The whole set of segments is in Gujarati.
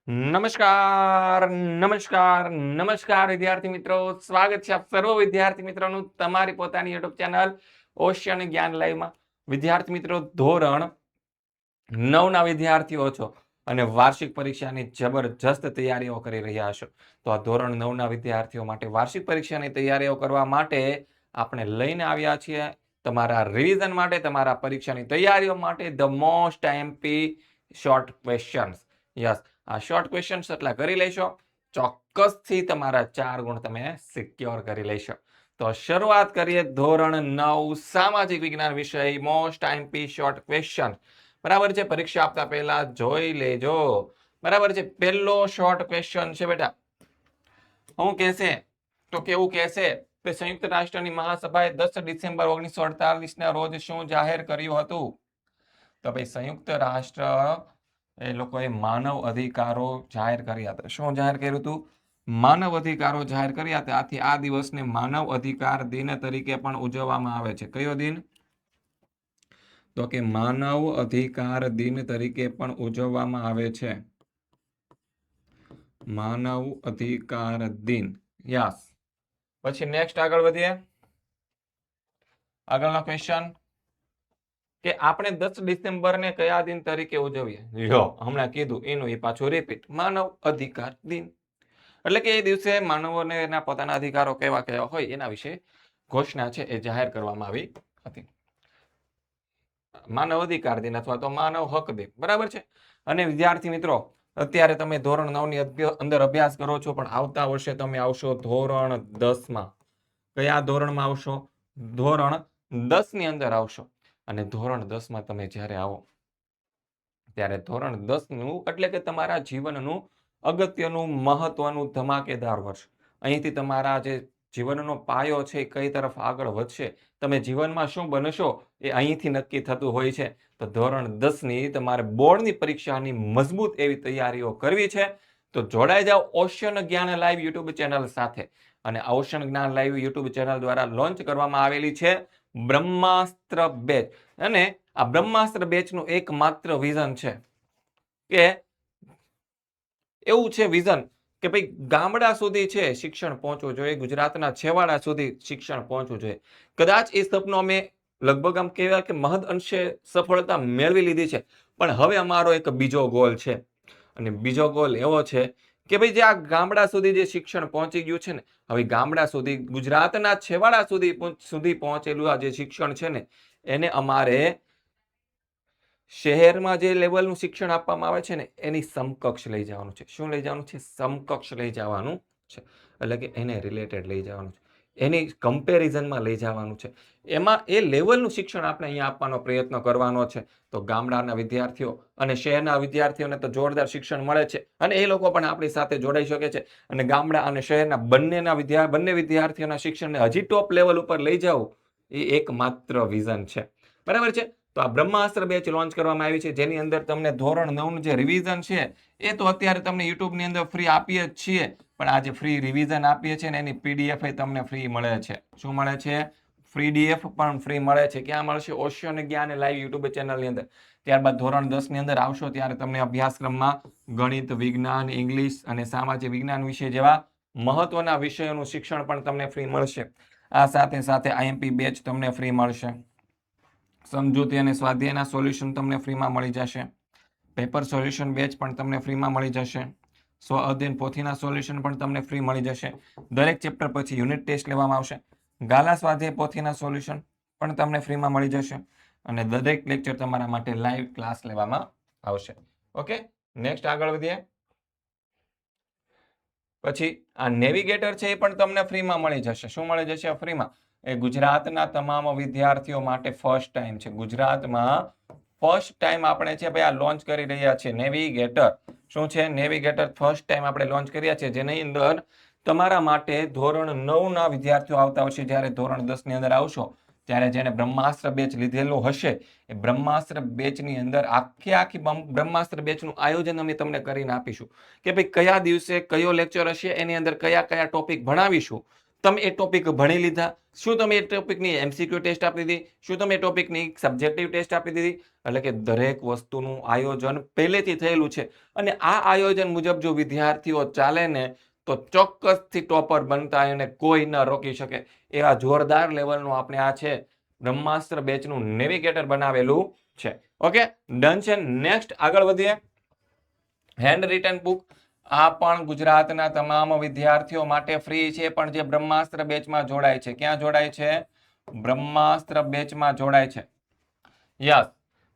નમસ્કાર નમસ્કાર નમસ્કાર વિદ્યાર્થી મિત્રો, સ્વાગત છે આપ સર્વ વિદ્યાર્થી મિત્રોનું તમારી પોતાની યુટ્યુબ ચેનલ ઓશિયન જ્ઞાન લાઈવમાં. વિદ્યાર્થી મિત્રો, ધોરણ 9ના વિદ્યાર્થીઓ છો અને વાર્ષિક પરીક્ષાની જબરજસ્ત તૈયારીઓ કરી રહ્યા હશો. તો આ ધોરણ 9ના વિદ્યાર્થીઓ માટે વાર્ષિક પરીક્ષાની તૈયારીઓ કરવા માટે આપણે લઈને આવ્યા છીએ તમારા રિવિઝન માટે, તમારા પરીક્ષાની તૈયારીઓ માટે the most MP short questions. Yes, આ શોર્ટ ક્વેશ્ચન્સ એટલા કરી લેશો, ચોક્કસથી તમારા 4 ગુણ તમે સિક્યોર કરી લેશો. તો શરૂઆત કરીએ ધોરણ 9 સામાજિક વિજ્ઞાન વિષય મોસ્ટ એમપી શોર્ટ ક્વેશ્ચન. બરાબર છે, પરીક્ષા આપતા પહેલા જોઈ લેજો. બરાબર છે, પહેલો શોર્ટ ક્વેશ્ચન છે બેટા. હું કહેશે તો કેવું કહેશે કે સંયુક્ત રાષ્ટ્રની મહાસભાએ 10 ડિસેમ્બર 1948ના રોજ શું જાહેર કર્યું હતું? તો ભાઈ સંયુક્ત રાષ્ટ્ર એ લોકોએ માનવ અધિકારો જાહેર કર્યા હતા. શું જાહેર કર્યું હતું? માનવ અધિકારો જાહેર કર્યા હતા. આથી આ દિવસને માનવ અધિકાર દિન તરીકે પણ ઉજવવામાં આવે છે. કયો દિન? તો કે માનવ અધિકાર દિન તરીકે પણ ઉજવવામાં આવે છે. માનવ અધિકાર દિન. યસ. પછી નેક્સ્ટ આગળ વધીએ. આગળનો ક્વેશ્ચન કે આપણે 10 ડિસેમ્બરને કયા દિન તરીકે ઉજવીએ? લ્યો, હમણાં કીધું એનું એ પાછું રિપીટ. માનવ અધિકાર દિન એટલે કે એ દિવસે માનવોને એના પોતાના અધિકારો કેવા કેવા હોય એના વિશે ઘોષણા છે એ જાહેર કરવામાં આવી હતી. માનવ અધિકાર દિન અથવા તો માનવ હક દિન. બરાબર છે. અને વિદ્યાર્થી મિત્રો, અત્યારે તમે ધોરણ 9ની અંદર અભ્યાસ કરો છો, પણ આવતા વર્ષે તમે આવશો ધોરણ 10માં. કયા ધોરણમાં આવશો? ધોરણ 10ની અંદર આવશો. અને ધોરણ 10માં તમે જ્યારે આવો ત્યારે ધોરણ 10નું એટલે કે તમારા જીવનનું અગત્યનું મહત્વનું ધમાકેદાર વર્ષ. અહીંથી તમારા જે જીવનનો પાયો છે એ કઈ તરફ આગળ વધશે, તમે જીવનમાં શું બનશો એ અહીંથી નક્કી થતું હોય છે. તો ધોરણ 10ની તમારે બોર્ડની પરીક્ષાની મજબૂત એવી તૈયારીઓ કરવી છે. તો જોડાઈ જાઓ ઓશિયન જ્ઞાન લાઈવ યુટ્યુબ ચેનલ સાથે. અને ઓશિયન જ્ઞાન લાઈવ યુટ્યુબ ચેનલ દ્વારા લોન્ચ કરવામાં આવેલી છે બ્રહ્માસ્ત્ર બેચ. અને આ બ્રહ્માસ્ત્ર બેચનું એકમાત્ર વિઝન છે કે એવું છે વિઝન કે ભાઈ ગામડા સુધી છે શિક્ષણ પહોંચવું જોઈએ, ગુજરાતના છેવાડા સુધી શિક્ષણ પહોંચવું જોઈએ. કદાચ એ સપનું અમે લગભગ આમ કહેવાય કે મહદ અંશે સફળતા મેળવી લીધી છે, પણ હવે અમારો એક બીજો ગોલ છે. અને બીજો ગોલ એવો છે કે ભાઈ જે આ ગામડા સુધી જે શિક્ષણ પહોંચી ગયું છે ને, હવે ગામડા સુધી ગુજરાતના છેવાડા સુધી પહોંચેલું આ જે શિક્ષણ છે ને, એને અમારે શહેરમાં જે લેવલનું શિક્ષણ આપવામાં આવે છે ને એની સમકક્ષ લઈ જવાનું છે. શું લઈ જવાનું છે? સમકક્ષ લઈ જવાનું છે. એટલે કે એને રિલેટેડ લઈ જવાનું છે, એની કમ્પેરિઝનમાં લઈ જવાનું છે. એમાં એ લેવલનું શિક્ષણ આપણે અહીંયા આપવાનો પ્રયત્ન કરવાનો છે. તો ગામડાના વિદ્યાર્થીઓ અને શહેરના વિદ્યાર્થીઓને તો જોરદાર શિક્ષણ મળે છે અને એ લોકો પણ આપણી સાથે જોડાઈ શકે છે. અને ગામડા અને શહેરના બંને વિદ્યાર્થીઓના શિક્ષણને હજી ટોપ લેવલ ઉપર લઈ જવું એ એકમાત્ર વિઝન છે. બરાબર છે. તો આ બ્રહ્માસ્ત્ર બેચ લોન્ચ કરવામાં આવી છે, જેની અંદર તમને ધોરણ 9નું જે રિવિઝન છે એ તો અત્યારે તમને યુટ્યુબની અંદર ફ્રી આપીએ જ છીએ, પણ આ જે ફ્રી રિવિઝન આપીએ છીએ ને એની પીડીએફ તમને ફ્રી મળે છે. શું મળે છે? પીડીએફ પણ ફ્રી મળે છે. ક્યાં મળશે? ઓશિયન જ્ઞાન લાઈવ યુટ્યુબ ચેનલની અંદર. ત્યારબાદ ધોરણ 10ની અંદર આવશો ત્યારે તમને અભ્યાસક્રમમાં ગણિત, વિજ્ઞાન, ઇંગ્લિશ અને સામાજિક વિજ્ઞાન વિશે જેવા મહત્વના વિષયોનું શિક્ષણ પણ તમને ફ્રી મળશે. આ સાથે સાથે આઈએમપી બેચ તમને ફ્રી મળશે. સમજૂતી અને સ્વાધ્યાયના સોલ્યુશન તમને ફ્રીમાં મળી જશે. પેપર સોલ્યુશન બેચ પણ તમને ફ્રીમાં મળી જશે. સ્વ અધ્યયન પોથીના સોલ્યુશન પણ તમને ફ્રી મળી જશે. દરેક ચેપ્ટર પછી યુનિટ ટેસ્ટ લેવામાં આવશે. ગાલા સ્વાધ્યાય પોથીના સોલ્યુશન પણ તમને ફ્રીમાં મળી જશે. અને દરેક લેક્ચર તમારા માટે લાઈવ ક્લાસ લેવામાં આવશે. ઓકે, નેક્સ્ટ આગળ વધીએ. પછી આ નેવિગેટર છે એ પણ તમને ફ્રીમાં મળી જશે. શું મળી જશે ફ્રીમાં? એ ગુજરાતના તમામ વિદ્યાર્થીઓ માટે ફર્સ્ટ ટાઈમ છે. ગુજરાતમાં ફર્સ્ટ ટાઈમ આપણે છે ભાઈ આ લોન્ચ કરી રહ્યા છીએ નેવિગેટર. શું છે? નેવિગેટર ફર્સ્ટ ટાઈમ આપણે લોન્ચ કર્યા છે, જેની અંદર તમારા માટે ધોરણ 9ના વિદ્યાર્થીઓ આવતા હશે. જ્યારે ધોરણ 10ની અંદર આવશો ત્યારે જેને બ્રહ્માસ્ત્ર બેચ લીધેલું હશે એ બ્રહ્માસ્ત્ર બેચની અંદર આખી બ્રહ્માસ્ત્ર બેચનું આયોજન અમે તમને કરીને આપીશું કે ભાઈ કયા દિવસે કયો લેક્ચર હશે, એની અંદર કયા કયા ટોપિક ભણાવીશું. તમે એ ટોપિક ભણી લીધા? શું તમે એ ટોપિકની MCQ ટેસ્ટ આપી દીધી? શું તમે એ ટોપિકની સબ્જેક્ટિવ ટેસ્ટ આપી દીધી? એટલે કે દરેક વસ્તુનું આયોજન પહેલેથી થયેલું છે અને આ આયોજન મુજબ જો વિદ્યાર્થીઓ ચાલે ને તો ચોક્કસથી ટોપર બનતા એને કોઈ ન રોકી શકે. એવા જોરદાર લેવલનું આપણે આ છે બ્રહ્માસ્ત્ર બેચનું નેવિગેટર બનાવેલું છે. ઓકે, ડન છે. નેક્સ્ટ આગળ વધીએ. હેન્ડ રિટન બુક આ પણ ગુજરાતના તમામ વિદ્યાર્થીઓ માટે ફ્રી છે, પણ જે બ્રહ્માસ્ત્ર બેચમાં જોડાય છે. ક્યાં જોડાય છે? બ્રહ્માસ્ત્ર બેચમાં જોડાય છે. યસ,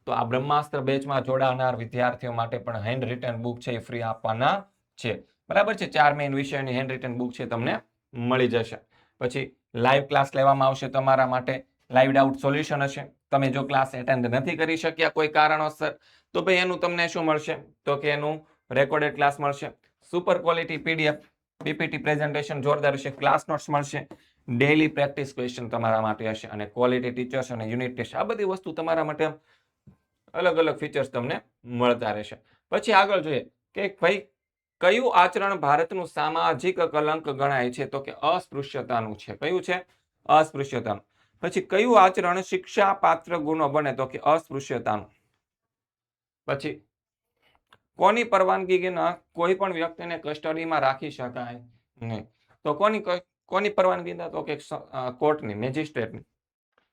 તો આ બ્રહ્માસ્ત્ર બેચમાં જોડાનાર વિદ્યાર્થીઓ માટે પણ હેન્ડ રિટન બુક છે એ ફ્રી આપવાના છે. બરાબર છે. 4 મેઇન વિષયની હેન્ડ રિટન બુક છે તમને મળી જશે. પછી લાઈવ ક્લાસ લેવામાં આવશે તમારા માટે. લાઈવ ડાઉટ સોલ્યુશન હશે. તમે જો ક્લાસ એટેન્ડ નથી કરી શક્યા કોઈ કારણોસર તો ભાઈ એનું તમને શું મળશે? તો કે એનું રેકોર્ડેડ ક્લાસ મળશે, super quality PDF PPT presentation જોરદાર હશે, ક્લાસ નોટ્સ મળશે, ડેઈલી પ્રેક્ટિસ ક્વેશ્ચન તમારા માટે હશે અને ક્વોલિટી ટીચર્સ અને યુનિટ ટેસ્ટ. આ બધી વસ્તુ તમારા માટે અલગ અલગ ફીચર્સ તમને મળતા રહેશે. પછી આગળ જોઈએ કે ભાઈ કયું આચરણ ભારતનું સામાજિક કલંક ગણાય છે? તો કે અસ્પૃશ્યતાનું છે. કયું છે? અસ્પૃશ્યતાનું. પછી કયું આચરણ શિક્ષા પાત્ર ગુનો બને? તો કે અસ્પૃશ્યતાનું. પછી કોની પરવાનગી વિના કોઈ પણ વ્યક્તિને કસ્ટડીમાં રાખી શકાય નહીં? તો કોની પરવાનગી વિના? તો કે કોર્ટની, મેજિસ્ટ્રેટની.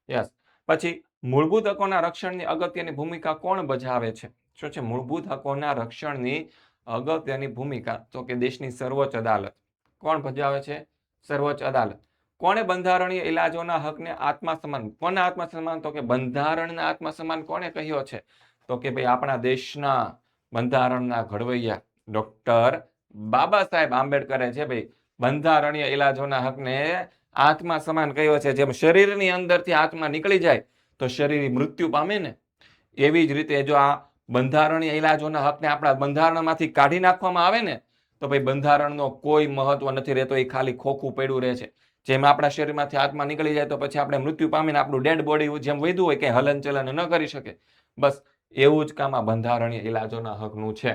યસ. પછી મૂળભૂત હકોના રક્ષણની અગત્યની ભૂમિકા કોણ ભજાવે છે? શું છે મૂળભૂત હકોના રક્ષણની અગત્યની ભૂમિકા? તો કે દેશની સર્વોચ્ચ અદાલત. કોણ ભજાવે છે? સર્વોચ્ચ અદાલત. કોણે બંધારણીય ઇલાજોના હકને આત્મસન્માન? કોના આત્મસન્માન? તો કે બંધારણના આત્મસન્માન કોણે કહ્યો છે? તો કે ભાઈ આપણા દેશના બંધારણના ઘડવૈયા ડોક્ટર બાબા સાહેબ આંબેડકરે છે ભાઈ બંધારણીય ઇલાજોના હકને આત્મા સમાન કહ્યો છે. જેમ શરીરની અંદરથી આત્મા નીકળી જાય તો શરીર મૃત્યુ પામે ને, એવી જ રીતે જો આ બંધારણીય ઇલાજોના હકને આપણા બંધારણમાંથી કાઢી નાખવામાં આવે ને તો ભાઈ બંધારણનો કોઈ મહત્વ નથી રહેતો, એ ખાલી ખોખું પડ્યું રહે છે. જેમ આપણા શરીરમાંથી આત્મા નીકળી જાય તો પછી આપણે મૃત્યુ પામીને આપણું ડેડ બોડી જેમ વધ્યું હોય કે હલનચલન ન કરી શકે, બસ એવું જ કામ આ બંધારણીય ઇલાજોના હકનું છે.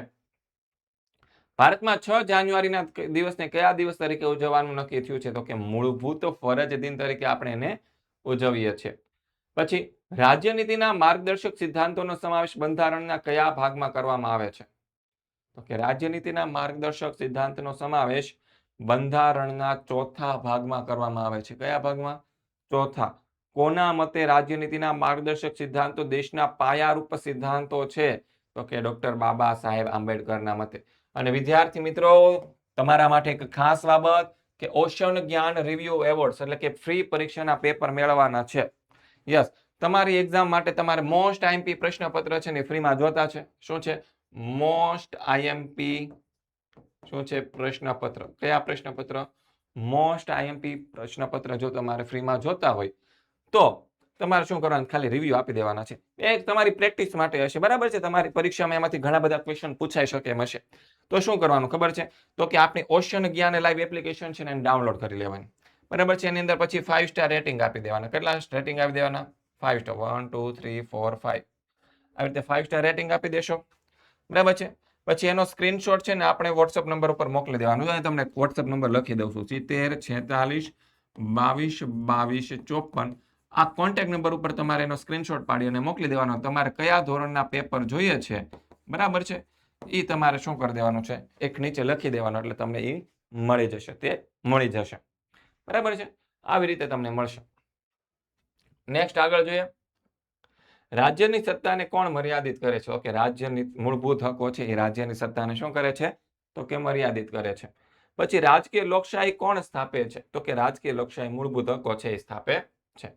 ભારતમાં 6 જાન્યુઆરીના દિવસને કયા દિવસ તરીકે ઉજવવાનું નક્કી થયું છે? તો કે મૂળભૂત ફરજ દિન તરીકે આપણે એને ઉજવીએ છીએ. પછી રાજ્યનીતિના માર્ગદર્શક સિદ્ધાંતોનો સમાવેશ બંધારણના કયા ભાગમાં કરવામાં આવે છે? તો કે રાજ્યનીતિના માર્ગદર્શક સિદ્ધાંતનો સમાવેશ બંધારણના 4થા ભાગમાં કરવામાં આવે છે. કયા ભાગમાં? 4થા. કોના મતે રાજ્યનીતિના માર્ગદર્શક સિદ્ધાંતો દેશના પાયારૂપ સિદ્ધાંતો છે? તો કે ડોક્ટર બાબા સાહેબ આંબેડકરના મતે. અને વિદ્યાર્થી મિત્રો તમારા માટે એક ખાસ બાબત કે ઓશન જ્ઞાન રિવ્યુ એવોર્ડ્સ એટલે કે ફ્રી પરીક્ષાના પેપર મેળવવાના છે. યસ, તમારી એક્ઝામ માટે તમારે મોસ્ટ આઈએમપી પ્રશ્નપત્ર છે ને ફ્રીમાં જોતા છે. શું છે? મોસ્ટ આઈએમપી શું છે? પ્રશ્નપત્ર. કયા પ્રશ્નપત્ર? મોસ્ટ આઈએમપી પ્રશ્નપત્ર જો તમારે ફ્રીમાં જોતા હોય તો તમારે શું કરવાનું? ખાલી રિવ્યુ આપી દેવાના છે. એ તમારી પ્રેક્ટિસ માટે હશે. બરાબર છે. તમારી પરીક્ષામાં એમાંથી ઘણા બધા ક્વેશ્ચન પૂછાઈ શકે એમ હશે. તો શું કરવાનું ખબર છે? તો કે આપણી ઓશન જ્ઞાન લાઈવ એપ્લિકેશન છે ને એને ડાઉનલોડ કરી લેવાની. બરાબર છે. એની અંદર પછી 5 સ્ટાર રેટિંગ આપી દેવાના. કેટલા રેટિંગ આપી દેવાના? 5 સ્ટાર. 1 2 3 4 5. આવી રીતે 5 સ્ટાર રેટિંગ આપી દેશો. બરાબર છે. પછી એનો સ્ક્રીનશોટ છે ને આપણે વોટ્સઅપ નંબર ઉપર મોકલી દેવાનો. તમને વોટ્સઅપ નંબર લખી દઉં છું 70 46 22 22 54. આ કોન્ટેક્ટ નંબર ઉપર તમારે એનો સ્ક્રીનશોટ પાડી અને મોકલી દેવાનો. તમારે કયા ધોરણના પેપર જોઈએ છે, બરાબર છે, એ તમારે શું કરી દેવાનું છે? એક નીચે લખી દેવાનો એટલે તમને એ મળી જશે. તે મળી જશે. બરાબર છે. આવી રીતે તમને મળશે. નેક્સ્ટ આગળ જોઈએ. રાજ્યની સત્તાને કોણ મર્યાદિત કરે છે? ઓકે, રાજ્યની મૂળભૂત હકો છે એ રાજ્યની સત્તાને શું કરે છે? તો કે મર્યાદિત કરે છે. પછી રાજકીય લોકશાહી કોણ સ્થાપે છે? તો કે રાજકીય લોકશાહી મૂળભૂત હકો છે એ સ્થાપે છે.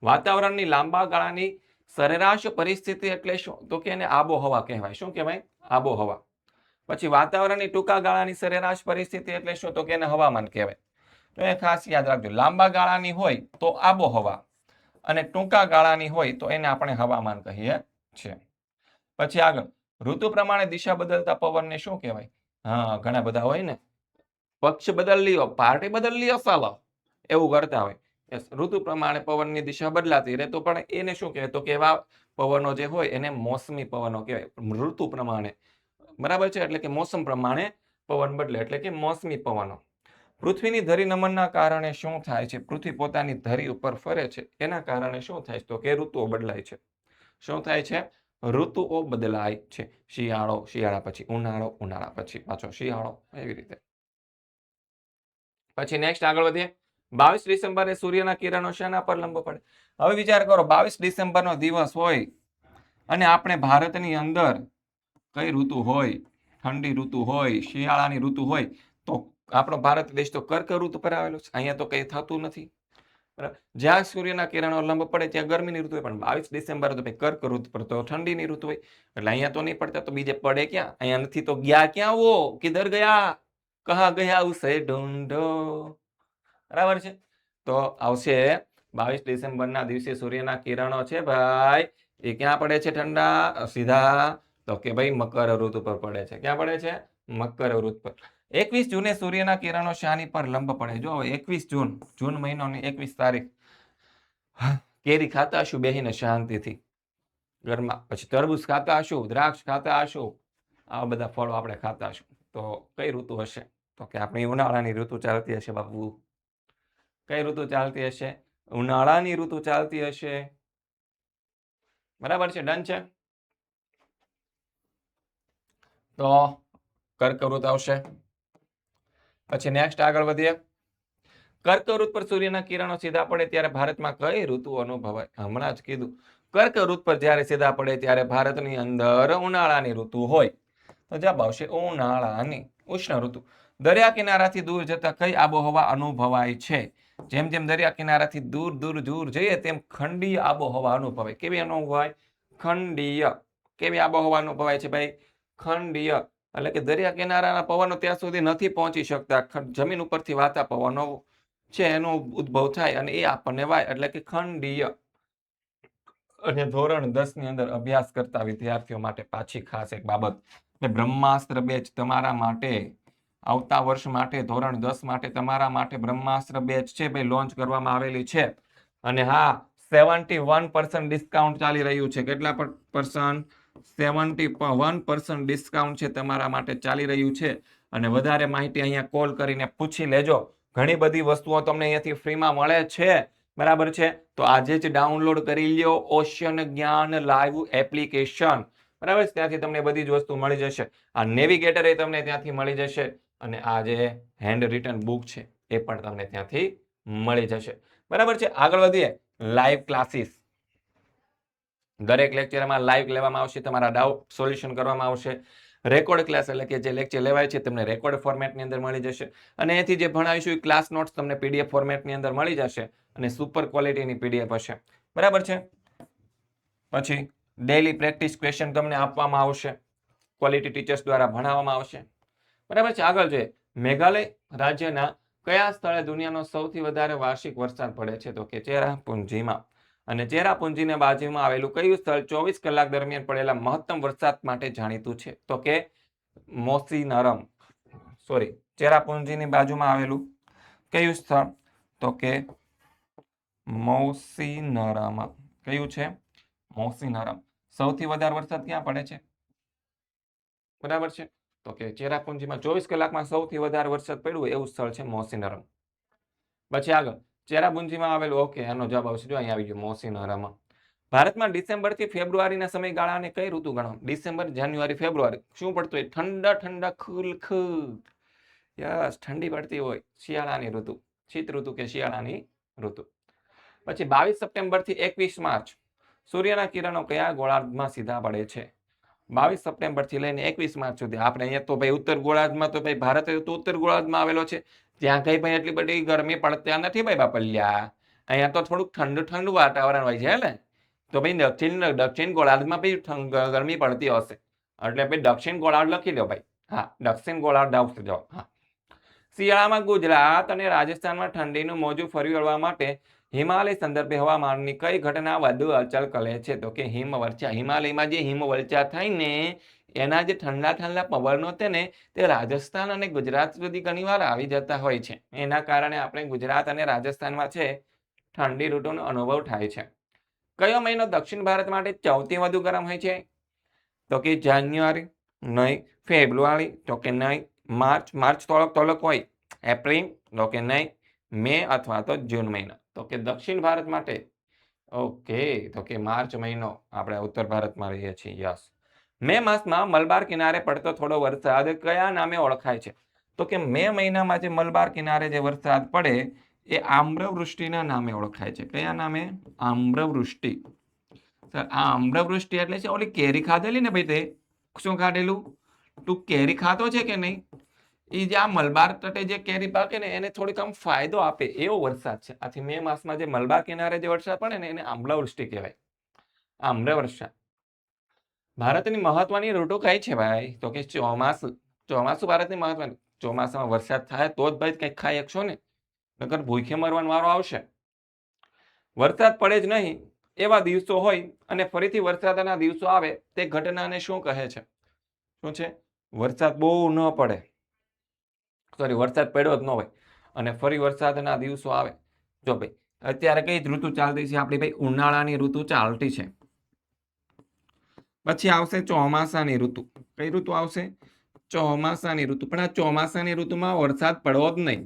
વાતાવરણની લાંબા ગાળાની સરેરાશ પરિસ્થિતિ એટલે શું? તો કે એને આબોહવા કહેવાય. શું કહેવાય? આબોહવા. પછી વાતાવરણની ટૂંકા ગાળાની સરેરાશ પરિસ્થિતિ એટલે શું? તો કે એને હવામાન કહેવાય. તો એ ખાસ યાદ રાખજો. લાંબા ગાળાની હોય તો આબોહવા અને ટૂંકા ગાળાની હોય તો એને આપણે હવામાન કહીએ છીએ. પછી આગળ ઋતુ પ્રમાણે દિશા બદલતા પવનને શું કહેવાય? હા, ઘણા બધા હોય ને પક્ષ બદલ લ્યો, પાર્ટી બદલ લ્યો, ચાલો એવું કરતા હોય. ઋતુ પ્રમાણે પવનની દિશા બદલાતી રહે તો પણ એને શું કહેવાય? તો કે એવા પવનો જે હોય એને મોસમી પવનો કહેવાય. ઋતુ પ્રમાણે, બરાબર છે, એટલે કે મોસમ પ્રમાણે પવન બદલે એટલે કે મોસમી પવનો. પૃથ્વીની ધરી નમનના કારણે શું થાય છે? પૃથ્વી પોતાની ધરી ઉપર ફરે છે એના કારણે શું થાય છે? તો કે ઋતુઓ બદલાય છે. શું થાય છે? ઋતુઓ બદલાય છે. શિયાળો, શિયાળા પછી ઉનાળો, ઉનાળા પછી પાછો શિયાળો, એવી રીતે. પછી નેક્સ્ટ આગળ વધીએ. 22 ડિસેમ્બરે સૂર્યના કિરણો શેના પર લંબ પડે? હવે વિચાર કરો, 22 ડિસેમ્બરનો દિવસ હોય અને આપણે ભારતની અંદર કઈ ઋતુ હોય? ઠંડી ઋતુ હોય, શિયાળાની ઋતુ હોય, તો આપણો ભારત દેશ તો કર્ક ઋતુ પર આવેલો છે. અહીંયા તો કંઈ થતું નથી. બરાબર. જ્યાં સૂર્યના કિરણો લંબ પડે ત્યાં ગરમીની ઋતુ હોય, પણ 22 ડિસેમ્બર તો ભાઈ કર્ક ઋતુ પર તો ઠંડીની ઋતુ હોય. એટલે અહીંયા તો નહીં પડતા, તો બીજે પડે ક્યાં? અહીંયા નથી તો ગયા ક્યાં? વો કિધર ગયા? કહા ગયા ઉસે ઢૂંઢો. બરાબર છે. તો આવશે 22 ડિસેમ્બરના દિવસે સૂર્યના કિરણો છે ભાઈ, એ ક્યાં પડે છે ઠંડા? સીધા તો કે ભાઈ મકર ઋતુ પર પડે છે. ક્યાં પડે છે? મકર ઋતુ પર. 21 જૂને સૂર્યના કિરણો શાની પર લંબ પડે? જો 21 જૂન મહિનોની 21 તારીખ કેરી ખાતા હશું બેહીને શાંતિથી ઘરમાં. પછી તરબૂચ ખાતા હશું, દ્રાક્ષ ખાતા હશું, આવા બધા ફળો આપણે ખાતા હશું. તો કઈ ઋતુ હશે? તો કે આપણી ઉનાળાની ઋતુ ચાલતી હશે બાપુ. કઈ ઋતુ ચાલતી હશે? ઉનાળાની ઋતુ ચાલતી હશે. બરાબર છે, ડન છે. તો કર્ક ઋતુ આવશે. પછી નેક્સ્ટ આગળ વધીએ. કર્ક ઋતુ પર સૂર્યના કિરણો સીધા પડે ત્યારે ભારતમાં કઈ ઋતુ અનુભવાય? હમણાં જ કીધું, કર્ક ઋતુ પર જ્યારે સીધા પડે ત્યારે ભારતની અંદર ઉનાળાની ઋતુ હોય. તો જવાબ આવશે ઉનાળાની. ઉષ્ણ ઋતુ. દરિયા કિનારાથી દૂર જતા કઈ આબોહવા અનુભવાય છે? જેમ જેમ દરિયા કિનારાથી દૂર દૂર દૂર જઈએ તેમ ખંડીય આબોહવા અનુભવાય. કેવી અનુભવાય? ખંડીય. કેવી આબોહવા અનુભવાય છે ભાઈ? ખંડીય. એટલે કે દરિયા કિનારાના પવનો ત્યાં સુધી નથી પહોંચી શકતા. જમીન ઉપરથી વાતા પવનો છે એનો ઉદ્ભવ થાય અને એ આપણને વાય, એટલે કે ખંડીય. અને ધોરણ 10 ની અંદર અભ્યાસ કરતા વિદ્યાર્થીઓ માટે પાછી ખાસ એક બાબત, બ્રહ્માસ્ત્ર બેચ તમારા માટે આવતા વર્ષ માટે ધોરણ 10 માટે તમારા માટે બ્રહ્માસ્ત્ર બેચ છે ભાઈ, લોન્ચ કરવામાં આવેલી છે. અને હા, 71% ડિસ્કાઉન્ટ ચાલી રહ્યું છે. કેટલા %? 71% ડિસ્કાઉન્ટ છે તમારા માટે ચાલી રહ્યું છે. અને વધારે માહિતી અહીંયા કોલ કરીને પૂછી લેજો. ઘણી બધી વસ્તુઓ તમને અહીંયાથી ફ્રીમાં મળે છે. બરાબર છે. તો આજે જ ડાઉનલોડ કરી લ્યો ઓશિયન જ્ઞાન લાઈવ એપ્લિકેશન. બરાબર છે. ત્યાંથી તમને બધી જ વસ્તુ મળી જશે. આ નેવિગેટર એ તમને ત્યાંથી મળી જશે. અને આ જે હેન્ડ રિટન બુક છે એ પણ તમને ત્યાંથી મળી જશે. બરાબર છે. આગળ વધીએ. Live classes. દરેક લેક્ચરમાં લાઈવ લેવામાં આવશે. તમારા ડાઉટ સોલ્યુશન કરવામાં આવશે. રેકોર્ડ ક્લાસ એટલે કે જે લેક્ચર લેવાય છે તમને રેકોર્ડ ફોર્મેટની અંદર મળી જશે. અને એથી જે ભણાવીશું એ ક્લાસ નોટ્સ તમને પીડીએફ ફોર્મેટની અંદર મળી જશે. અને સુપર ક્વોલિટીની પીડીએફ હશે. બરાબર છે. પછી ડેઈલી પ્રેક્ટિસ ક્વેશ્ચન તમને આપવામાં આવશે. ક્વોલિટી ટીચર્સ દ્વારા ભણાવવામાં આવશે. બરાબર છે. આગળ જોઈએ. મેઘાલય રાજ્યના કયા સ્થળે દુનિયાનો સૌથી વધારે વાર્ષિક વરસાદ પડે છે? તો કે ચેરાપુંજીમાં. અને ચેરાપુંજીની બાજુમાં આવેલું કયું સ્થળ 24 કલાક દરમિયાન પડેલા મહત્તમ વરસાદ માટે જાણીતું છે? તો કે મોસીનરમ. ચેરાપુંજીની બાજુમાં આવેલું કયું સ્થળ? તો કે મોસીનરમ. કયું છે? મોસીનરમ. સૌથી વધારે વરસાદ ક્યાં પડે છે? બરાબર છે. તો કે ચેરાપુંજીમાં 24 કલાકમાં સૌથી વધારે વરસાદ પડ્યો એવું સ્થળ છે મોસીનરમ. પછી આગળ ચેરાપુંજીમાં આવેલું, ઓકે, એનો જવાબ આવશે. જો અહીંયા આવી ગયો મોસીનરમ. ભારતમાં ડિસેમ્બર થી ફેબ્રુઆરીના સમયગાળાને કઈ ઋતુ ગણો? ડિસેમ્બર, જાન્યુઆરી, ફેબ્રુઆરી. શું પડતું હોય? ઠંડા ઠંડા ખુલખુલ. યસ, ઠંડી પડતી હોય. શિયાળાની ઋતુ. શીત ઋતુ કે શિયાળાની ઋતુ. પછી 22 સપ્ટેમ્બર થી 21 માર્ચ સૂર્યના કિરણો કયા ગોળાર્ધમાં સીધા પડે છે? 22 સપ્ટેમ્બર થી લઈને 21 માર્ચ સુધી. આપણે અહીંયા તો ભાઈ ઉત્તર ગોળાર્ધમાં, તો ભાઈ ભારત તો ઉત્તર ગોળાર્ધમાં આવેલો છે. ત્યાં કઈ ભાઈ એટલી બધી ગરમી પડતી નથી ભાઈ બાપલ્યા. અહીંયા તો થોડુંક ઠંડુ ઠંડુ વાતાવરણ હોય છે ને. તો ભાઈ દક્ષિણ ગોળાર્ધમાં ભાઈ ગરમી પડતી હશે. એટલે ભાઈ દક્ષિણ ગોળાર્ધ લખી દો ભાઈ. હા, દક્ષિણ ગોળાર્ધ આવશે. જો હા. શિયાળામાં ગુજરાત અને રાજસ્થાનમાં ઠંડીનું મોજું ફરી વળવા માટે હિમાલય સંદર્ભે હવામાનની કઈ ઘટના વધુ અચલ કરે છે? તો કે હિમવર્ષા. હિમાલયમાં જે હિમવર્ષા થાય ને એના જે ઠંડા ઠંડા પવનો છે ને તે રાજસ્થાન અને ગુજરાત સુધી ઘણીવાર આવી જતા હોય છે. એના કારણે આપણે ગુજરાત અને રાજસ્થાનમાં છે ઠંડી ઋતુનો અનુભવ થાય છે. કયો મહિનો દક્ષિણ ભારત માટે સૌથી વધુ ગરમ હોય છે? તો કે જાન્યુઆરી નહીં. ફેબ્રુઆરી? તો કે નહીં. માર્ચ. માર્ચ થોડોક હોય. એપ્રિલ તો કે નહીં, મે અથવા તો જૂન મહિના તો કે દક્ષિણ ભારત માટે ઓકે તો કે માર્ચ મહિનો આપણે ઉત્તર ભારતમાં રહીએ છીએ યસ મે માસમાં મલબાર કિનારે પડતો થોડો વરસાદ કયા નામે ઓળખાય છે તો કે મે મહિનામાં જે મલબાર કિનારે જે વરસાદ પડે એ આમ્રવૃષ્ટિના નામે ઓળખાય છે કયા નામે આમ્રવૃષ્ટિ સર આ આમ્રવૃષ્ટિ એટલે છે ઓલી કેરી ખાધેલી ને ભાઈ તે શું ખાધેલું તું કેરી ખાતો છે કે નહીં એ જે આ મલબાર તટે જે કેરી પાકે ને એને થોડીક આમ ફાયદો આપે એવો વરસાદ છે આથી મે માસમાં જે મલબાર કિનારે જે વરસાદ પડે ને એને આમ્રવૃષ્ટિ કહેવાય આમ્રવર્ષા ભારતની મહત્વની ઋતુ કઈ છે ભાઈ તો કે ચોમાસું ચોમાસું ભારતની મહત્વની ચોમાસામાં વરસાદ થાય તો જ ભાઈ કંઈક ખાઈ શકશો ને નકર ભૂખે મરવાનો વારો આવશે વરસાદ પડે જ નહીં એવા દિવસો હોય અને ફરીથી વરસાદના દિવસો આવે તે ઘટનાને શું કહે છે શું છે વરસાદ બહુ ન પડે સોરી વરસાદ પડ્યો જ ન હોય અને ફરી વરસાદના દિવસો આવે જો ભાઈ અત્યારે કઈ ઋતુ ચાલતી છે આપણી ભાઈ ઉનાળાની ઋતુ ચાલતી છે પછી આવશે ચોમાસાની ઋતુ કઈ ઋતુ આવશે ચોમાસાની ઋતુ પણ આ ચોમાસાની ઋતુમાં વરસાદ પડવો જ નહીં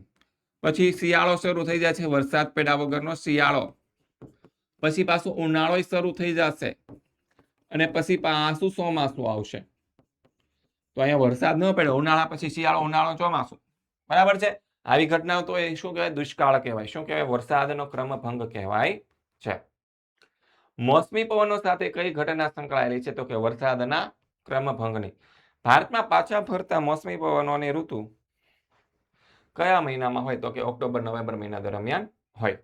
પછી શિયાળો શરૂ થઈ જાય છે વરસાદ પડ્યા વગરનો શિયાળો પછી પાછું ઉનાળો શરૂ થઈ જશે અને પછી પાછું ચોમાસું આવશે તો અહીંયા વરસાદ ન પડ્યો ઉનાળા પછી શિયાળો ઉનાળો ચોમાસું બરાબર છે આવી ઘટનાઓ તો એ શું કહેવાય દુષ્કાળ કહેવાય શું કહેવાય વરસાદનો ક્રમભંગ કહેવાય છે મોસમી પવનો સાથે કઈ ઘટના સંકળાયેલી છે તો કે વરસાદના ક્રમભંગની ભારતમાં પાછા ફરતા મોસમી પવનોની ઋતુ કયા મહિનામાં હોય તો કે ઓક્ટોબર નવેમ્બર મહિના દરમિયાન હોય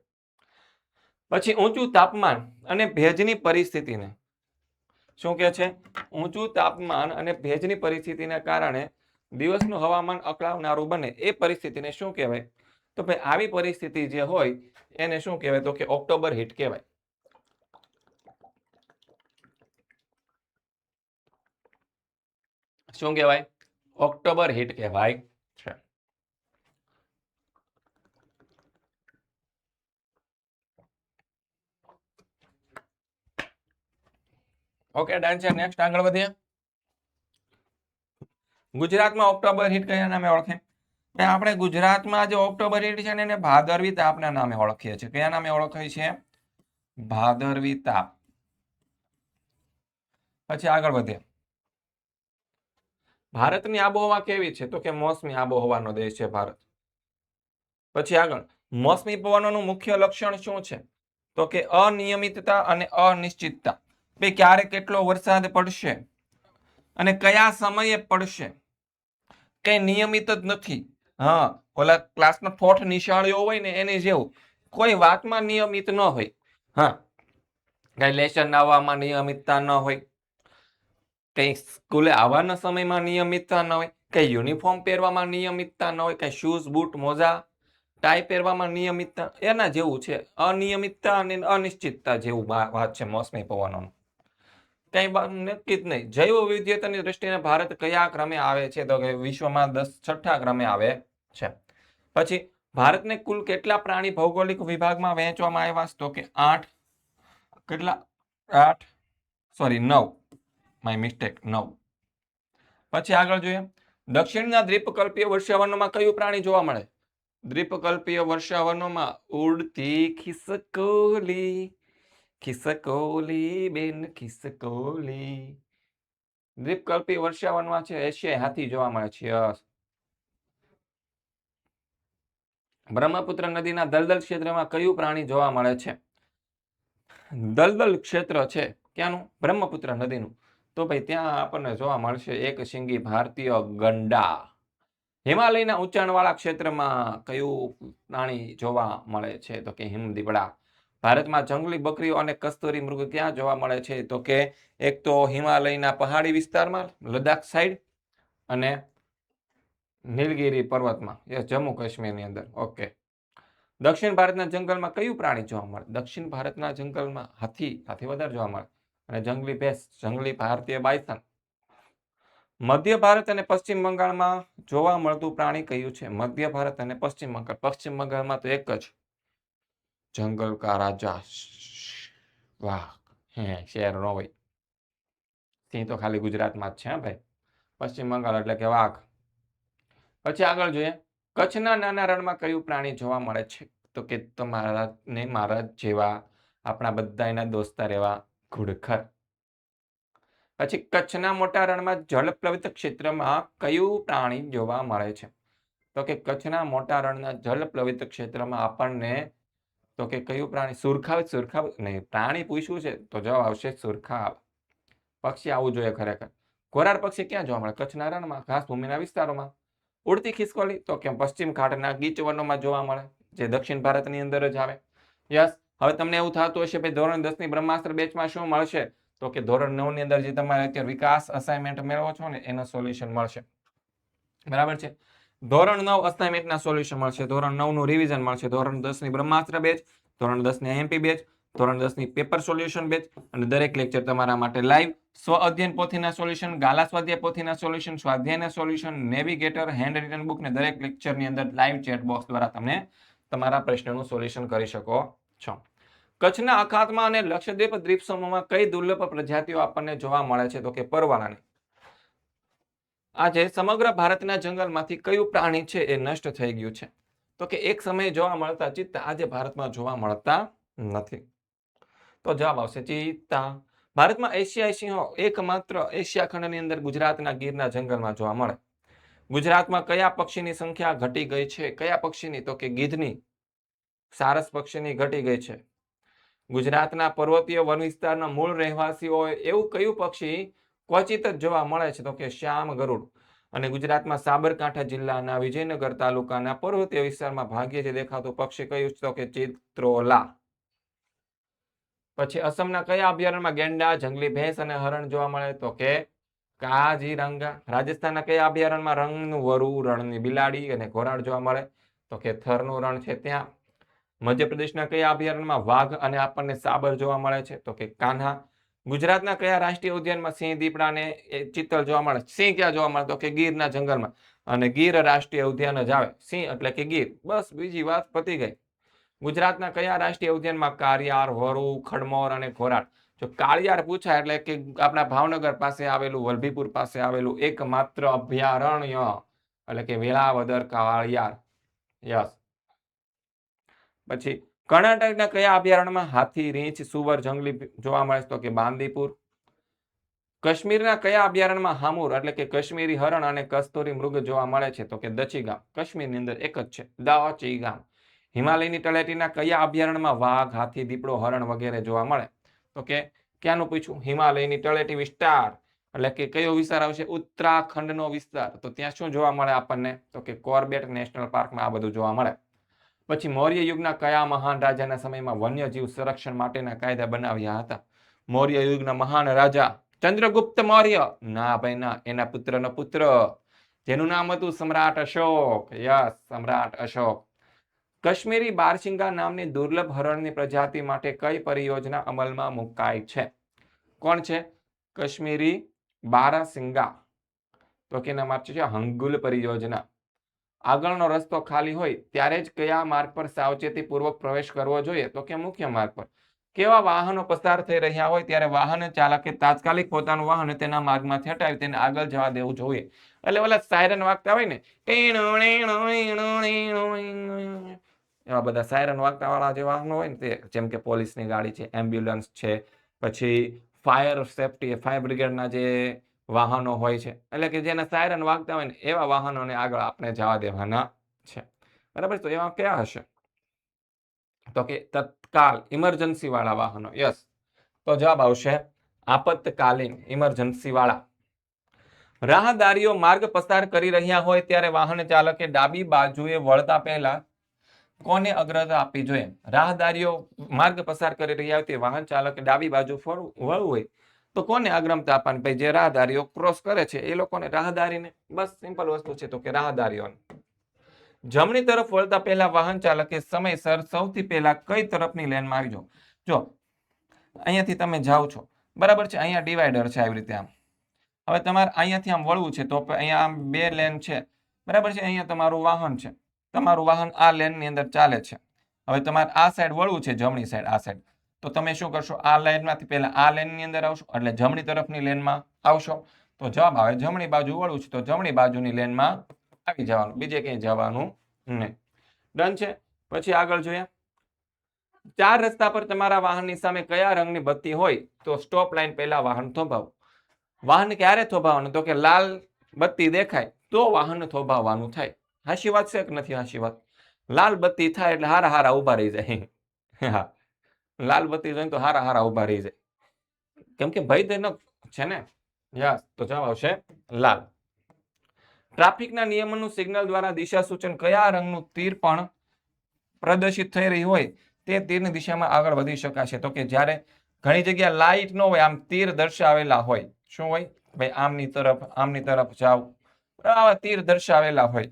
પછી ઊંચું તાપમાન અને ભેજની પરિસ્થિતિને શું કહે છે ઊંચું તાપમાન અને ભેજની પરિસ્થિતિને કારણે દિવસનું હવામાન અકળાવનારું બને એ પરિસ્થિતિને શું કહેવાય તો ભાઈ આવી પરિસ્થિતિ જે હોય એને શું કહેવાય તો કે ઓક્ટોબર હીટ કહેવાય શું કહેવાય ઓક્ટોબર હીટ કહેવાય છે ઓકે ડન છે નેક્સ્ટ આગળ વધીએ ગુજરાતમાં ઓક્ટોબર હીટ કયા નામે ઓળખે આપણે ગુજરાતમાં જે ઓક્ટોબર હીટ છે ને એને ભાદરવી તાપના નામે ઓળખીએ છીએ કયા નામે ઓળખાય છે ભાદરવી તાપ પછી આગળ વધીએ ભારતની આબોહવા કેવી છે તો કે મોસમી આબોહવાનો દેશ છે ભારત પછી આગળ મોસમી પવનોનું મુખ્ય લક્ષણ શું છે તો કે અનિયમિતતા અને અનિશ્ચિતતા ભાઈ ક્યારે કેટલો વરસાદ પડશે અને કયા સમયે પડશે કઈ નિયમિત જ નથી હા ઓલા ક્લાસનો ઠોઠ નિશાળ્યો હોય ને એની જેવું કોઈ વાતમાં નિયમિત ન હોય હા કઈ લેસન આવવામાં નિયમિતતા ન હોય કઈ સ્કૂલે આવવાના સમયમાં નિયમિતતા ન હોય કઈ યુનિફોર્મ પહેરવામાં નિયમિતતા ન હોય કઈ શૂઝ બૂટ મોજા ટાઈ પહેરવામાં નિયમિતતા એના જેવું છે અનિયમિતતા અને અનિશ્ચિતતા જેવું વાત છે મોસમી પવનોનું કઈ નક્કી જ નહીં જૈવ વિવિધતાની દ્રષ્ટિએ ભારત કયા ક્રમે આવે છે તો કે વિશ્વમાં 6ઠ્ઠા ક્રમે આવે છે પછી ભારતને કુલ કેટલા પ્રાણી ભૌગોલિક વિભાગમાં વહેંચવામાં આવ્યા તો કે 8 કેટલા 8 સોરી 9 માય મિસ્ટેક 9 પછી આગળ જોઈએ દક્ષિણના દ્વીપકલ્પીય વર્ષાવનોમાં કયું પ્રાણી જોવા મળે દ્વીપકલ્પીય વર્ષાવનોમાં ઉડતી ખિસકોલી ખિસકોલી બેન ખિસકોલી દ્વીપકલ્પીય વર્ષાવનમાં છે એશિયાઈ હાથી જોવા મળે છે બ્રહ્મપુત્ર નદીના દલદલ ક્ષેત્રમાં કયું પ્રાણી જોવા મળે છે દલદલ ક્ષેત્ર છે ક્યાંનું બ્રહ્મપુત્ર નદીનું તો ભાઈ ત્યાં આપણને જોવા મળશે એક શિંગી ભારતીય ગંડા હિમાલયના ઊંચાણવાળા ક્ષેત્રમાં કયું પ્રાણી જોવા મળે છે તો કે હિમદીપડા ભારતમાં જંગલી બકરીઓ અને કસ્તુરી મૃગ ક્યાં જોવા મળે છે તો કે એક તો હિમાલયના પહાડી વિસ્તારમાં લદ્દાખ સાઈડ અને નીલગિરી પર્વતમાં જમ્મુ કાશ્મીરની અંદર ઓકે દક્ષિણ ભારતના જંગલમાં કયું પ્રાણી જોવા મળે દક્ષિણ ભારતના જંગલમાં હાથી વધારે જોવા મળે અને જંગલી ભેંસ જંગલી ભારતીય બાયસન મધ્ય ભારત અને પશ્ચિમ બંગાળમાં જોવા મળતું પ્રાણી કયું છે મધ્ય ભારત અને પશ્ચિમ બંગાળમાં તો એક જ જંગલ કા રાજા વાહ શેર નો હોય સિંહ તો ખાલી ગુજરાતમાં જ છે ભાઈ પશ્ચિમ બંગાળ એટલે કે વાઘ પછી આગળ જોઈએ કચ્છના નાના રણમાં કયું પ્રાણી જોવા મળે છે? તો કે તમારા ને મારા જેવા આપણા બધાયના દોસ્તાર એવા ઘુડખર. પછી કચ્છના મોટા રણમાં જળપ્લવિત ક્ષેત્રમાં કયું પ્રાણી જોવા મળે છે? તો કે કચ્છના મોટા રણના જળપ્લવિત ક્ષેત્રમાં આપણને તો કે કયું પ્રાણી સુરખાબ નહીં પ્રાણી પૂછ્યું છે તો જવાબ આવશે સુરખાબ. પક્ષી આવવું જોઈએ ખરેખર. ઘોરાડ પક્ષી ક્યાં જોવા મળે? કચ્છના રણમાં ઘાસ ભૂમિના વિસ્તારોમાં. ઉડતી ખિસકોલી તો કે પશ્ચિમ ઘાટના ગીચ વનોમાં જોવા મળે, જે દક્ષિણ ભારતની અંદર જ આવે. યસ. હવે તમને એવું થતું હશે ભાઈ ધોરણ 10 ની બ્રહ્માસ્ત્ર બેચમાં શું મળશે? તો કે ધોરણ 9 ની અંદર જે તમારે અત્યારે વિકાસ અસાઇનમેન્ટ મેળવો છો ને એનો સોલ્યુશન મળશે. બરાબર છે. ધોરણ 9 અસાઇનમેન્ટના સોલ્યુશન મળશે, ધોરણ 9 નું રિવિઝન મળશે, ધોરણ 10 ની બ્રહ્માસ્ત્ર બેચ, ધોરણ 10 ની એમપી બેચ, ધોરણ 10 ની પેપર સોલ્યુશન બેચ અને દરેક લેક્ચર તમારા માટે લાઈવ સ્વ અધ્યયન પોથીના સોલ્યુશન, ગાલા સ્વાધ્યાય પોથીના સોલ્યુશન, સ્વાધ્યાયના solution, navigator, hand written book ને દરેક લેક્ચરની અંદર લાઈવ ચેટ બોક્સ દ્વારા તમે તમારા પ્રશ્નનું સોલ્યુશન કરી શકો છો. કચ્છના અખાતમાં અને લક્ષદ્વીપ દ્વીપ સમૂહમાં કઈ દુર્લભ પ્રજાતિઓ આપણને જોવા મળે છે? તો કે પરવાળાની. આજે સમગ્ર ભારતના જંગલમાંથી કયું પ્રાણી છે એ નષ્ટ થઈ ગયું છે? તો કે એક સમયે જોવા મળતા ચિત્તા આજે ભારતમાં જોવા મળતા નથી. તો જવાબ આવશે ચિત્તા. ભારતમાં એશિયાઈ સિંહો એકમાત્ર એશિયા ખંડની અંદર ગુજરાતના ગીરના જંગલમાં જોવા મળે. ગુજરાતમાં કયા પક્ષીની સંખ્યા ઘટી ગઈ છે? કયા પક્ષીની? તો કે ગીધની. સારસ પક્ષીની ઘટી ગઈ છે. ગુજરાતના પર્વતીય વન વિસ્તારના મૂળ રહેવાસીઓ એવું કયું પક્ષી ક્વચિત જ જોવા મળે છે? તો કે શ્યામ ગરુડ. અને ગુજરાતમાં સાબરકાંઠા જિલ્લાના વિજયનગર તાલુકાના પર્વતીય વિસ્તારમાં ભાગ્યે જે દેખાતું પક્ષી કયું? તો કે ચિત્રોલા. પછી અસમના કયા અભયારણ્યમાં ગેંડા, જંગલી ભેંસ અને હરણ જોવા મળે? તો કે કાજીરંગા. રાજસ્થાનના કયા અભયારણ્યમાં રંગનું વરુ, રણની બિલાડી અને ઘોરાડ જોવા મળે? તો કે થરનું રણ છે ત્યાં. મધ્યપ્રદેશના કયા અભયારણ્યમાં વાઘ અને આપણને સાબર જોવા મળે છે? તો કે કાન્હા. ગુજરાતના કયા રાષ્ટ્રીય ઉદ્યાનમાં સિંહ, દીપડા અને ચિત્તલ જોવા મળે? સિંહ ક્યાં જોવા મળે? તો કે ગીરના જંગલમાં. અને ગીર રાષ્ટ્રીય ઉદ્યાન જ આવે. સિંહ એટલે કે ગીર. બસ બીજી વાત પતી ગઈ. ગુજરાતના કયા રાષ્ટ્રીય ઉદ્યાનમાં કાળિયાર, વરુ, ખડમોર અને ઘોરાડ? જો કાળિયાર પૂછાય એટલે કે આપણા ભાવનગર પાસે આવેલું, વલભીપુર પાસે આવેલું એકમાત્ર અભયારણ્ય એટલે કે વેળાવદર કાળિયાર. યસ. પછી કર્ણાટકના કયા અભયારણ્યમાં હાથી, રીંછ, સુવર, જંગલી જોવા મળે? તો કે બાંદીપુર. કાશ્મીરના કયા અભયારણ્યમાં હામુર એટલે કે કાશ્મીરી હરણ અને કસ્તુરી મૃગ જોવા મળે છે? તો કે દચીગામ. કાશ્મીરની અંદર એક જ છે, દચીગામ. હિમાલયની તળેટીના કયા અભયારણ્યમાં વાઘ, હાથી, દીપડો, હરણ વગેરે જોવા મળે? તો કે ક્યાંનું પૂછ્યું? હિમાલયની તળેટી વિસ્તાર એટલે કે કયો વિસ્તાર આવશે? ઉત્તરાખંડનો વિસ્તાર. તો ત્યાં શું જોવા મળે આપણને? તો કે કોર્બેટ નેશનલ પાર્કમાં આ બધું જોવા મળે. પછી મૌર્ય યુગના કયા મહાન રાજાના સમયમાં વન્યજીવ સંરક્ષણ માટેના કાયદા બનાવ્યા હતા? મૌર્ય યુગના મહાન રાજા ચંદ્રગુપ્ત મૌર્ય? ના ભાઈ ના, એના પુત્રનો પુત્ર જેનું નામ હતું સમ્રાટ અશોક. યસ, સમ્રાટ અશોક. કાશ્મીરી બારસિંગા નામની દુર્લભ હરણની પ્રજાતિ માટે કઈ પરિયોજના અમલમાં મુકાઈ છે? કોણ છે? કાશ્મીરી બારાસિંગા. તો કે એના માટે છે હંગુલ પરિયોજના. આગળનો રસ્તો ખાલી હોય ત્યારે જ કયા માર્ગ પર સાવચેતીપૂર્વક પ્રવેશ કરવો જોઈએ? તો કે મુખ્ય માર્ગ પર. કેવા વાહનો પસાર થઈ રહ્યા હોય ત્યારે વાહન ચાલકે તાત્કાલિક પોતાનું વાહન તેના માર્ગમાંથી હટાવી તેને આગળ જવા દેવું જોઈએ. એટલે ઓલા સાયરન વાગતા હોય ને, એવા બધા સાયરન વાગતા વાળા જે વાહનો હોય ને તે, જેમ કે પોલીસની ગાડી છે, એમ્બ્યુલન્સ છે, પછી ફાયર સેફટી, ફાયર બ્રિગેડના જે વાહનો હોય છે, એટલે કે જેના સાયરન વાગતા હોય ને એવા વાહનોને આગળ આપણે જવા દેવાના છે. બરાબર. તો એવા કયા હશે? તો કે તત્કાલ, ઇમરજન્સી વાળા વાહનો. યસ. તો જવાબ આવશે આપતકાલીન, ઇમરજન્સી વાળા. રાહદારીઓ માર્ગ પસાર કરી રહ્યા હોય ત્યારે વાહન ચાલકે ડાબી બાજુએ વળતા પહેલા કોને અગ્રતા આપવી જોઈએ? રાહદારીઓ માર્ગ પસાર કરી રહ્યા હોય તે વાહન ચાલકે ડાબી બાજુ વળવું હોય તો કોને અગ્રતા આપવાની? ભાઈ જે રાહદારીઓ ક્રોસ કરે છે એ લોકોને, રાહદારીને. બસ સિમ્પલ વસ્તુ છે. તો કે રાહદારીઓને. જમણી તરફ વળતા પહેલા વાહન ચાલકે સમયસર સૌથી પહેલા કઈ તરફની લેનમાં આવી જાઓ? જો અહીંયાથી તમે જાઓ છો, બરાબર છે, અહીંયા ડિવાઈડર છે આવી રીતે આમ. હવે તમારે અહીંયાથી આમ વળવું છે તો અહીંયા આમ બે લેન છે, બરાબર છે. અહીંયા તમારું વાહન છે, તમારું વાહન આ લેનની અંદર ચાલે છે. હવે તમારે આ સાઈડ વળવું છે, જમણી સાઈડ, આ સાઈડ. તો તમે શું કરશો? આ લાઈનમાંથી પહેલા આ લેનની અંદર આવશો એટલે જમણી તરફની લેનમાં આવશો. તો જવાબ આવે જમણી બાજુ વળવું છે તો જમણી બાજુની લેનમાં આવી જવાનું, બીજે ક્યાંય જવાનું નહીં. ડન છે. પછી આગળ જોઈએ, 4 રસ્તા પર તમારા વાહનની સામે કયા રંગની બત્તી હોય તો સ્ટોપ લાઈન પહેલા વાહન થોભાવો. વાહન ક્યારે થોભાવવાનું? તો કે લાલ બત્તી દેખાય તો વાહન થોભાવવાનું થાય. હાચી વાત છે કે નથી હાચી વાત? લાલ બત્તી થાય એટલે હારા હારા ઊભા રહી જાય. હા, લાલ બત્તી જોઈને તો હારા હારા ઊભા રહી જાય, કેમ કે ભયજનક છે ને. યસ, તો જવાબ આવશે લાલ. ટ્રાફિકના નિયમોનું સિગ્નલ દ્વારા દિશા સૂચન કયા રંગનું તીર પણ પ્રદર્શિત થઈ રહી હોય તે તીરની દિશામાં આગળ વધી શકાશે. તો કે જ્યારે ઘણી જગ્યા લાઈટ ન હોય, આમ તીર દર્શાવેલા હોય. શું હોય? ભાઈ આમની તરફ જાઓ, આવા તીર દર્શાવેલા હોય.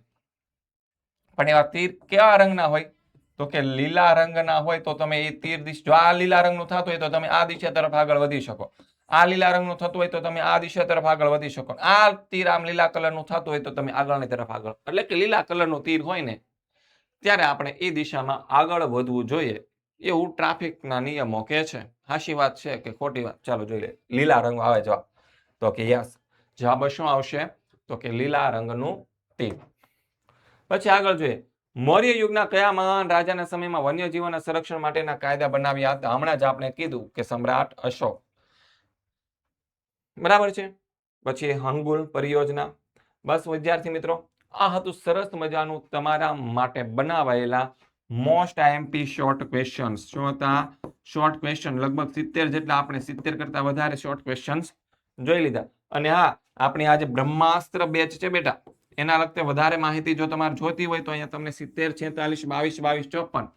પણ એવા તીર કેવા રંગના હોય? તો કે લીલા રંગના હોય તો તમે એ તીર દિશા, જો આ લીલા રંગનું થતું હોય તો તમે આ દિશા તરફ આગળ વધી શકો. આ લીલા રંગનું થતું હોય તો તમે આ દિશા તરફ આગળ વધી શકો. આ તીર આમ લીલા કલરનું થતું હોય તો તમે આગળની તરફ આગળ, એટલે કે લીલા કલરનું તીર હોય ને ત્યારે આપણે એ દિશામાં આગળ વધવું જોઈએ, એવું ટ્રાફિકના નિયમો કહે છે. હાચી વાત છે કે ખોટી વાત? ચાલો જોઈ લે. લીલા રંગ આવે જવાબ. તો કે યસ, જવાબ શું આવશે? તો કે લીલા રંગનું તીર. પછી આગળ જોઈએ, મૌર્ય યુગના કયા મહાન રાજાના સમયમાં વન્યજીવોના સંરક્ષણ માટેના કાયદા બનાવ્યા હતા? હમણાં જ આપણે કીધું કે સમ્રાટ અશોક. બરાબર છે. પછી હંગુલ પરિયોજના. બસ વિદ્યાર્થી મિત્રો, આ હતું સરસ મજાનું તમારા માટે બનાવાયેલા મોસ્ટ આઈએમપી શોર્ટ ક્વેશ્ચન્સ. શું હતા? Short question. લગભગ 70 જેટલા, આપણે 70 કરતા વધારે શોર્ટ ક્વેશ્ચન્સ જોઈ લીધા. અને હા, આપણી આજે બ્રહ્માસ્ત્ર બેચ છે બેટા, એના લગતે વધારે માહિતી જો તમારે જોતી હોય તો અહીંયા તમને 70 46 22 22 54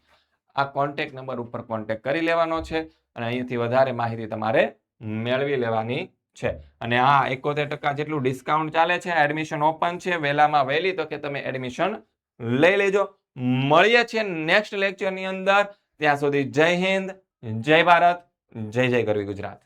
આ કોન્ટેક્ટ નંબર ઉપર કોન્ટેક્ટ કરી લેવાનો છે અને અહીંયાથી વધારે માહિતી તમારે મેળવી લેવાની છે. અને હા, 71% જેટલું ડિસ્કાઉન્ટ ચાલે છે, એડમિશન ઓપન છે, વહેલામાં વહેલી તો કે તમે એડમિશન લઈ લેજો. મળીએ છીએ નેક્સ્ટ લેક્ચરની અંદર. ત્યાં સુધી જય હિન્દ, જય ભારત, જય જય ગરવી ગુજરાત.